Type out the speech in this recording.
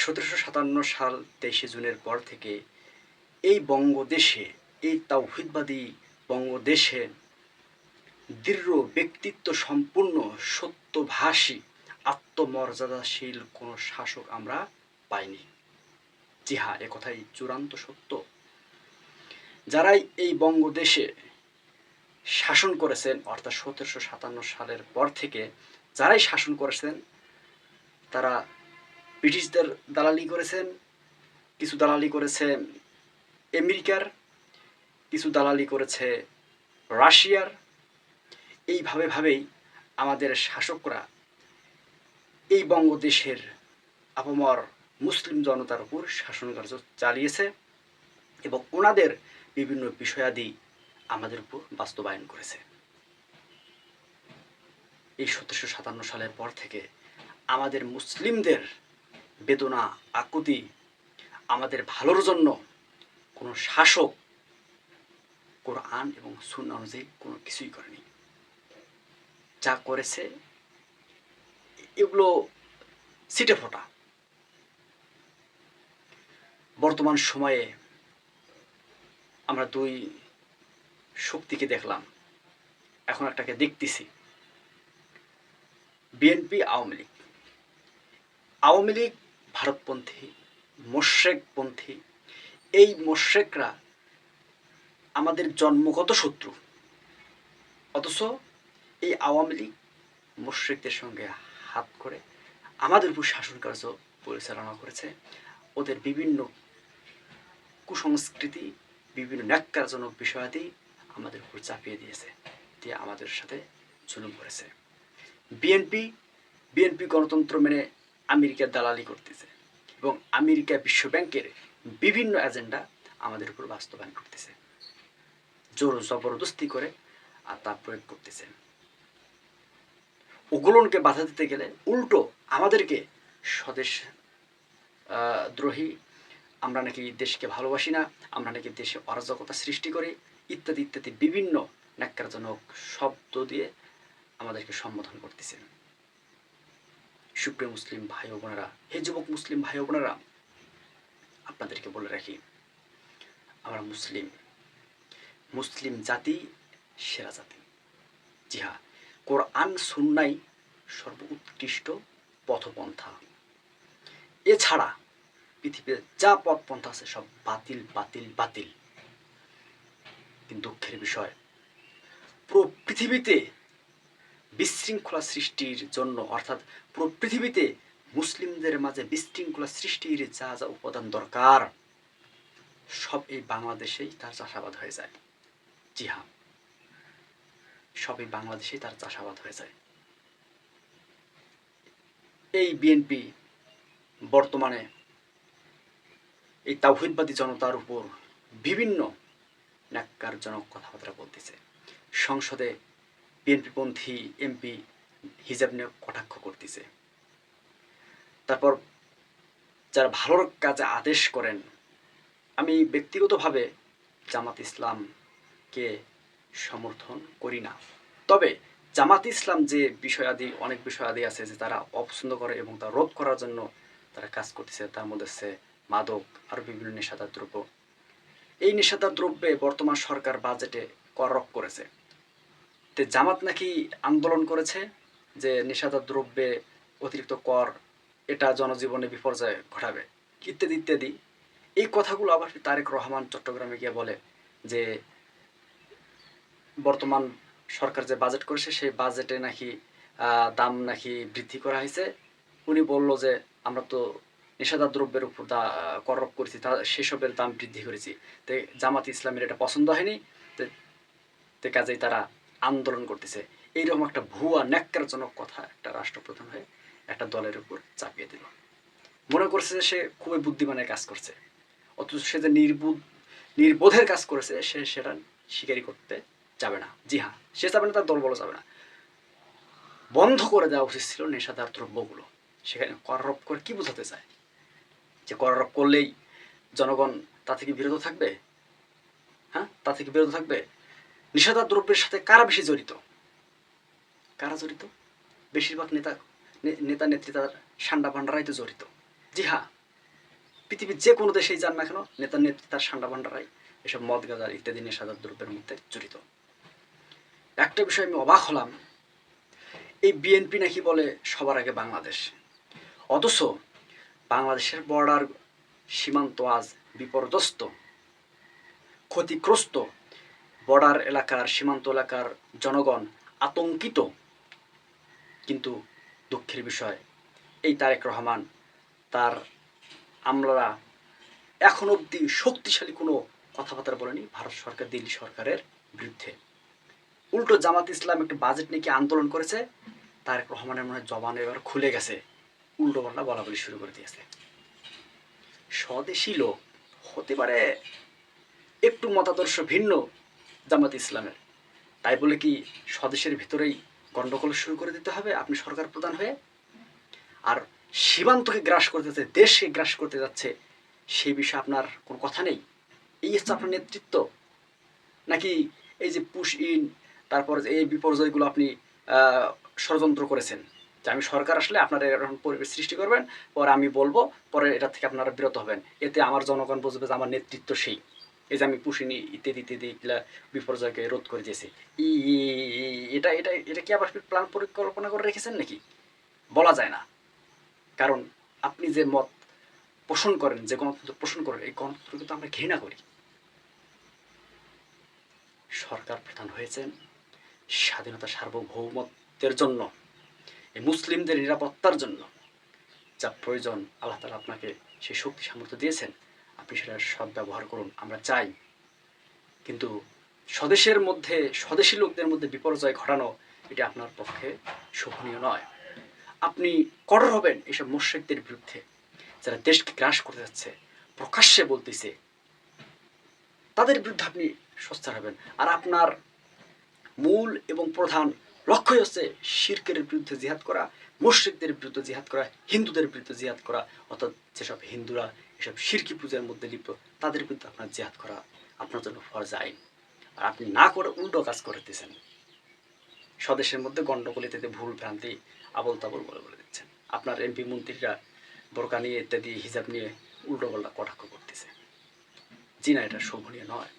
1757 সাল 23শে জুনের পর থেকে এই বঙ্গদেশে, এই তাওহিদবাদী বঙ্গদেশে দৃঢ় ব্যক্তিত্ব সম্পূর্ণ সত্যভাষী আত্মমর্যাদাশীল কোনো শাসক আমরা পাইনি। জি হ্যাঁ, একথাই চূড়ান্ত সত্য। যারাই এই বঙ্গদেশে শাসন করেছেন, অর্থাৎ 1757 সালের পর থেকে যারাই শাসন করেছেন, তারা ব্রিটিশদের দালালি করেছেন, কিছু দালালি করেছে আমেরিকার, কিছু দালালি করেছে রাশিয়ার। এইভাবেই আমাদের শাসকরা এই বঙ্গদেশের আপামর মুসলিম জনতার উপর শাসনকার্য চালিয়েছে এবং ওনাদের বিভিন্ন বিষয়াদি আমাদের উপর বাস্তবায়ন করেছে। এই 1757 সালের পর থেকে আমাদের মুসলিমদের বেদনা আকুতি, আমাদের ভালোর জন্য কোনো শাসক কোরআন এবং সুন্নাহ অনুযায়ী কোনো কিছুই করেনি। যা করেছে এগুলো ছিটেফোঁটা। বর্তমান সময়ে আমরা দুই শক্তিকে দেখলাম, এখন একটাকে দেখতেছি, বিএনপি, আওয়ামী লীগ। আওয়ামী লীগ ভারতপন্থী, মোশরেকপন্থী। এই মোশরেকরা আমাদের জন্মগত শত্রু, অথচ এই আওয়ামী লীগ মোশরেকদের সঙ্গে হাত করে আমাদের উপর শাসন কার্য পরিচালনা করেছে। ওদের বিভিন্ন কুসংস্কৃতি, বিভিন্ন ন্যাক্কারজনক বিষয়াদি আমাদের উপর চাপিয়ে দিয়েছে, দিয়ে আমাদের সাথে জুলুম করেছে। বিএনপি গণতন্ত্র মেনে আমেরিকার দালালি করতেছে এবং আমেরিকা বিশ্ব ব্যাংকের বিভিন্ন এজেন্ডা আমাদের উপর বাস্তবায়ন করতেছে, জোর জবরদস্তি করে আর তা প্রয়োগ করতেছে। ওগুলোকে বাধা দিতে গেলে উল্টো আমাদেরকে স্বদেশ দ্রোহী, আমরা নাকি দেশকে ভালোবাসি না, আমরা নাকি দেশে অরাজকতা সৃষ্টি করি, ইত্যাদি ইত্যাদি বিভিন্ন ন্যাক্কারজনক শব্দ দিয়ে আমাদেরকে সম্বোধন করতেছে। সুপ্রিয় মুসলিম ভাই ও বোনেরা, হে যুবক মুসলিম ভাই ও বোনেরা, আপনাদেরকে বলে রাখি, আমরা মুসলিম জাতি সেরা জাতি। জি হ্যাঁ, কোরআন সুন্নাহই সর্বোৎকৃষ্ট পথপন্থা। এছাড়া পৃথিবীতে যা পথপন্থা আছে সব বাতিল বাতিল বাতিল। কিন্তু দুঃখের বিষয়, পুরো পৃথিবীতে বিশৃঙ্খলা সৃষ্টির জন্য, অর্থাৎ পুরো পৃথিবীতে মুসলিমদের মাঝে বিশৃঙ্খলা সৃষ্টির যা যা উপাদান দরকার, সব এই বাংলাদেশেই তার চাষাবাদ হয়ে যায়। জি হ্যাঁ, সব এই বাংলাদেশেই তার চাষাবাদ হয়ে যায়। এই বিএনপি বর্তমানে এই তাওহিদবাদী জনতার উপর বিভিন্ন ন্যাক্কারজনক কথাবার্তা বলতেছে। সংসদে বিএনপিপন্থী এমপি হিজাব নিয়ে কটাক্ষ করতেছে। তারপর যারা ভালোর কাজে আদেশ করেন, আমি ব্যক্তিগতভাবে জামাত ইসলামকে সমর্থন করি না, তবে জামাত ইসলাম যে বিষয়াদি, অনেক বিষয়াদি আছে যে তারা অপছন্দ করে এবং তা রোধ করার জন্য তারা কাজ করতেছে, তার মধ্যে আছে মাদক, আরও বিভিন্ন নেশাদার দ্রব্য। এই নেশাদার দ্রব্যে বর্তমান সরকার বাজেটে কর আরোপ করেছে। তো জামাত নাকি আন্দোলন করেছে যে নেশাদার দ্রব্যে অতিরিক্ত কর, এটা জনজীবনে বিপর্যয় ঘটাবে, ইত্যাদি ইত্যাদি। এই কথাগুলো আবার তারেক রহমান চট্টগ্রামে গিয়ে বলে যে বর্তমান সরকার যে বাজেট করেছে সেই বাজেটে নাকি দাম নাকি বৃদ্ধি করা হয়েছে। উনি বলল যে আমরা তো নেশাদার দ্রব্যের উপর কর আরোপ করেছি, তা সেসবের দাম বৃদ্ধি করেছি। তো জামাত ইসলামের এটা পছন্দ হয়নি, তো কাজেই তারা আন্দোলন করতেছে। এইরকম একটা ভুয়া ন্যাক্কারজনক কথা একটা রাষ্ট্রপ্রধান হয়ে একটা দলের উপর চাপিয়ে দিল। মনে করছে যে সে খুবই বুদ্ধিমানের কাজ করছে, অথচ সে যে নির্বোধের কাজ করেছে সে সেটা স্বীকারই করতে যাবে না। জি হ্যাঁ, সে যাবে না, তার দল বলা যাবে না। বন্ধ করে দেওয়া উচিত ছিল নেশাদার দ্রব্যগুলো। সেখানে কর আরোপ করে কি বোঝাতে চায় যে কর আরোপ করলেই জনগণ তা থেকে বিরত থাকবে? হ্যাঁ, তা থেকে বিরত থাকবে? নেশাদার দ্রব্যের সাথে কারা বেশি জড়িত? কারা জড়িত? বেশিরভাগ নেতা নেত্রী, তার সান্ডা ভান্ডারাই তো জড়িত। জি হ্যাঁ, পৃথিবীর যে কোনো দেশেই যান না কেন, নেতার নেত্রী তার সান্ডা ভান্ডারাই এসব মদ গাঁজা ইত্যাদি নেশাদার দ্রব্যের মধ্যে জড়িত। একটা বিষয় আমি অবাক হলাম, এই বিএনপি নাকি বলে সবার আগে বাংলাদেশ, অথচ বাংলাদেশের বর্ডার সীমান্ত আজ বিপর্যস্ত, ক্ষতিগ্রস্ত, বর্ডার এলাকার সীমান্ত এলাকার জনগণ আতঙ্কিত। কিন্তু দুঃখের বিষয়, এই তারেক রহমান তার আমলারা এখন অবধি শক্তিশালী কোনো কথাবার্তা বলেনি ভারত সরকার দিল্লি সরকারের বিরুদ্ধে। উল্টো জামাত ইসলাম একটু বাজেট নিয়ে কি আন্দোলন করেছে, তারেক রহমানের মনে হয় জবান এবার খুলে গেছে, উল্টো পাল্টা বলা বলি শুরু করে দিয়েছে। স্বদেশী লোক হতে পারে একটু মতাদর্শ ভিন্ন জামাত ইসলামের, তাই বলে কি স্বদেশের ভিতরেই গণ্ডগোল শুরু করে দিতে হবে আপনি সরকার প্রধান হয়ে? আর সীমান্তকে গ্রাস করতে যাচ্ছে, দেশকে গ্রাস করতে যাচ্ছে, সেই বিষয়ে আপনার কোনো কথা নেই? এই হচ্ছে আপনার নেতৃত্ব? নাকি এই যে পুশ ইন, তারপর এই বিপর্যয়গুলো আপনি ষড়যন্ত্র করেছেন যে আমি সরকার আসলে আপনারা এরকম পরিবেশ সৃষ্টি করবেন, পরে আমি বলবো, পরে এটা থেকে আপনারা বিরত হবেন, এতে আমার জনগণ বুঝবে যে আমার নেতৃত্ব সেই, এই যে আমি পুষিনি ইত্যাদি ইত্যাদি এগুলা বিপর্যয়কে রোধ করে দিয়েছি, এটা এটা এটা কি আবার প্ল্যান পরিকল্পনা করে রেখেছেন নাকি? বলা যায় না। কারণ আপনি যে মত পোষণ করেন, যে গণতন্ত্র পোষণ করেন, এই গণতন্ত্র কিন্তু আমরা ঘৃণা করি। সরকার প্রধান হয়েছেন স্বাধীনতা সার্বভৌমত্বের জন্য, এই মুসলিমদের নিরাপত্তার জন্য। যা প্রয়োজন আল্লাহ তাআলা আপনাকে সেই শক্তি সামর্থ্য দিয়েছেন, আপনি সেটার সদ্ব্যবহার করুন, আমরা চাই। কিন্তু স্বদেশের মধ্যে, স্বদেশী লোকদের মধ্যে বিপর্যয় ঘটানো, এটা আপনার পক্ষে শোভনীয় নয়। আপনি কঠোর হবেন এইসব মুশরিকদের বিরুদ্ধে, যারা দেশকে গ্রাস করতে যাচ্ছে, প্রকাশ্যে বলতেছে, তাদের বিরুদ্ধে আপনি সোচ্চার হবেন। আর আপনার মূল এবং প্রধান লক্ষ্যই হচ্ছে শিরকের বিরুদ্ধে জিহাদ করা, মুশরিকদের বিরুদ্ধে জিহাদ করা, হিন্দুদের বিরুদ্ধে জিহাদ করা, অর্থাৎ যেসব হিন্দুরা এসব শিরকি পূজার মধ্যে লিপ্ত, তাদের বিরুদ্ধে আপনার জিহাদ করা আপনার জন্য ফরজ আইন। আর আপনি না করে উল্টো কাজ করতেছেন, স্বদেশের মধ্যে গণ্ডগোল ইত্যাদি ভুল ভ্রান্তি আবল তাবল বলে বলে দিচ্ছেন। আপনার এমপি মন্ত্রীরা বোরকা নিয়ে ইত্যাদি হিজাব নিয়ে উল্টো পাল্টা কটাক্ষ করতেছে। জি না, এটা শোভনীয় নয়।